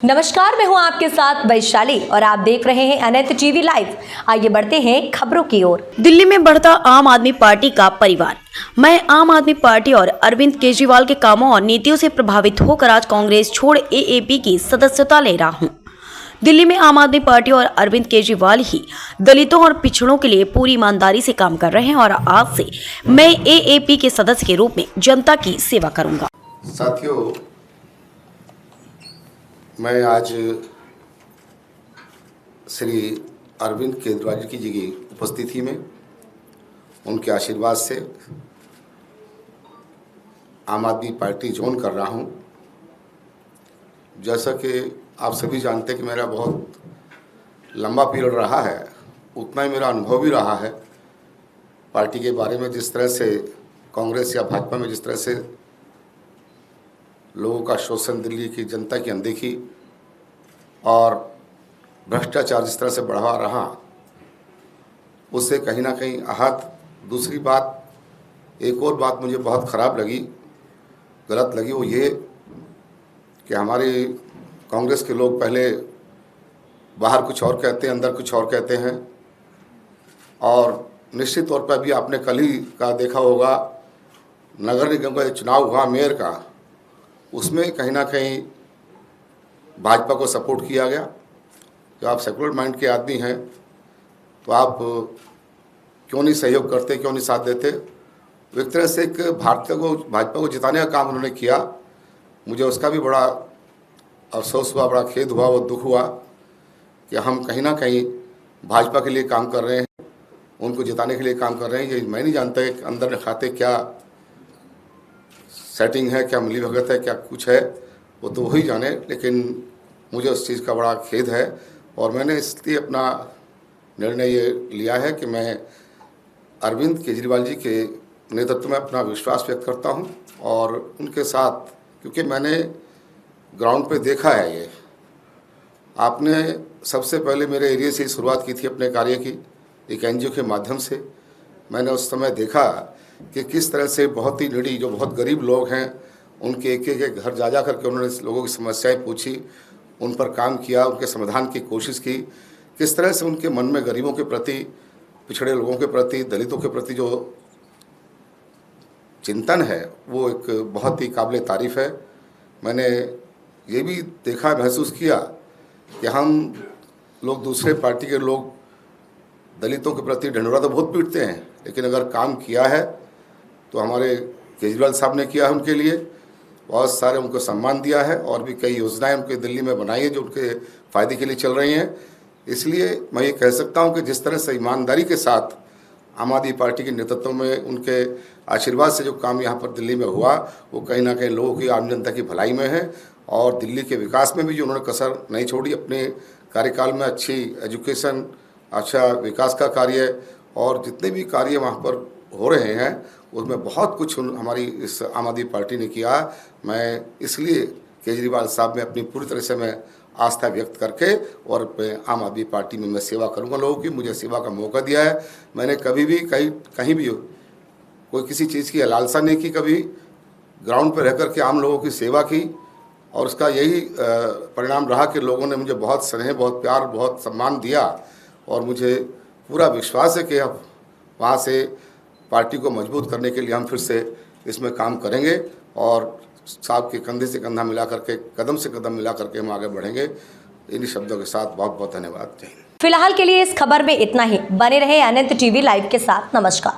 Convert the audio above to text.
नमस्कार, मैं हूं आपके साथ वैशाली और आप देख रहे हैं अनंत टीवी लाइव। आइए बढ़ते हैं खबरों की ओर। दिल्ली में बढ़ता आम आदमी पार्टी का परिवार। मैं आम आदमी पार्टी और अरविंद केजरीवाल के कामों और नीतियों से प्रभावित होकर आज कांग्रेस छोड़ एएपी की सदस्यता ले रहा हूं। दिल्ली में आम आदमी पार्टी और अरविंद केजरीवाल ही दलितों और पिछड़ों के लिए पूरी ईमानदारी से काम कर रहे हैं और आज से मैं एएपी के सदस्य के रूप में जनता की सेवा करूंगा। साथियों, मैं आज श्री अरविंद केजरीवाल जी की उपस्थिति में उनके आशीर्वाद से आम आदमी पार्टी ज्वाइन कर रहा हूं। जैसा कि आप सभी जानते हैं कि मेरा बहुत लंबा पीरियड रहा है, उतना ही मेरा अनुभव भी रहा है पार्टी के बारे में। जिस तरह से कांग्रेस या भाजपा में जिस तरह से लोगों का शोषण, दिल्ली की जनता की अनदेखी और भ्रष्टाचार जिस तरह से बढ़ा रहा, उससे कहीं ना कहीं आहत। दूसरी बात, एक और बात मुझे बहुत ख़राब लगी, गलत लगी, वो ये कि हमारे कांग्रेस के लोग पहले बाहर कुछ और कहते हैं, अंदर कुछ और कहते हैं। और निश्चित तौर पर अभी आपने कल ही का देखा होगा, नगर निगम का चुनाव हुआ मेयर का, उसमें कहीं ना कहीं भाजपा को सपोर्ट किया गया। जब आप सेकुलर माइंड के आदमी हैं तो आप क्यों नहीं सहयोग करते, क्यों नहीं साथ देते। एक तरह से एक भाजपा को जिताने का काम उन्होंने किया। मुझे उसका भी बड़ा अफसोस हुआ, बड़ा खेद हुआ, वो दुख हुआ कि हम कहीं ना कहीं भाजपा के लिए काम कर रहे हैं, उनको जिताने के लिए काम कर रहे हैं। ये मैं नहीं जानता कि अंदर खाते क्या सेटिंग है, क्या मिली भगत है, क्या कुछ है, वो तो वही जाने। लेकिन मुझे उस चीज़ का बड़ा खेद है और मैंने इसलिए अपना निर्णय ये लिया है कि मैं अरविंद केजरीवाल जी के नेतृत्व में अपना विश्वास व्यक्त करता हूं और उनके साथ, क्योंकि मैंने ग्राउंड पे देखा है। ये आपने सबसे पहले मेरे एरिया से शुरुआत की थी अपने कार्य की, एक एनजीओ के माध्यम से। मैंने उस समय देखा कि किस तरह से बहुत ही निडी, जो बहुत गरीब लोग हैं, उनके एक एक घर जा करके उन्होंने लोगों की समस्याएं पूछी, उन पर काम किया, उनके समाधान की कोशिश की। किस तरह से उनके मन में गरीबों के प्रति, पिछड़े लोगों के प्रति, दलितों के प्रति जो चिंतन है, वो एक बहुत ही काबिल तारीफ़ है। मैंने ये भी देखा, महसूस किया कि हम लोग, दूसरे पार्टी के लोग दलितों के प्रति ढंढोरा तो बहुत पीटते हैं, लेकिन अगर काम किया है तो हमारे केजरीवाल साहब ने किया है। उनके लिए बहुत सारे उनको सम्मान दिया है और भी कई योजनाएं उनके दिल्ली में बनाई है जो उनके फ़ायदे के लिए चल रही हैं। इसलिए मैं ये कह सकता हूं कि जिस तरह से ईमानदारी के साथ आम आदमी पार्टी के नेतृत्व में, उनके आशीर्वाद से जो काम यहाँ पर दिल्ली में हुआ, वो कहीं ना कहीं लोगों की, आम जनता की भलाई में है। और दिल्ली के विकास में भी जो उन्होंने कसर नहीं छोड़ी अपने कार्यकाल में, अच्छी एजुकेशन, अच्छा विकास का कार्य और जितने भी कार्य वहाँ पर हो रहे हैं, उसमें बहुत कुछ हमारी इस आम आदमी पार्टी ने किया। मैं इसलिए केजरीवाल साहब में अपनी पूरी तरह से मैं आस्था व्यक्त करके और आम आदमी पार्टी में मैं सेवा करूंगा। लोगों की मुझे सेवा का मौका दिया है। मैंने कभी भी कहीं भी कोई किसी चीज़ की लालसा नहीं की, कभी ग्राउंड पर रह कर के आम लोगों की सेवा की और उसका यही परिणाम रहा कि लोगों ने मुझे बहुत स्नेह, बहुत प्यार, बहुत सम्मान दिया। और मुझे पूरा विश्वास है कि अब वहाँ से पार्टी को मजबूत करने के लिए हम फिर से इसमें काम करेंगे और साहब के कंधे से कंधा मिला करके, कदम से कदम मिला करके हम आगे बढ़ेंगे। इन्हीं शब्दों के साथ बहुत बहुत धन्यवाद। जय हिंद। फिलहाल के लिए इस खबर में इतना ही। बने रहे अनंत टीवी लाइव के साथ। नमस्कार।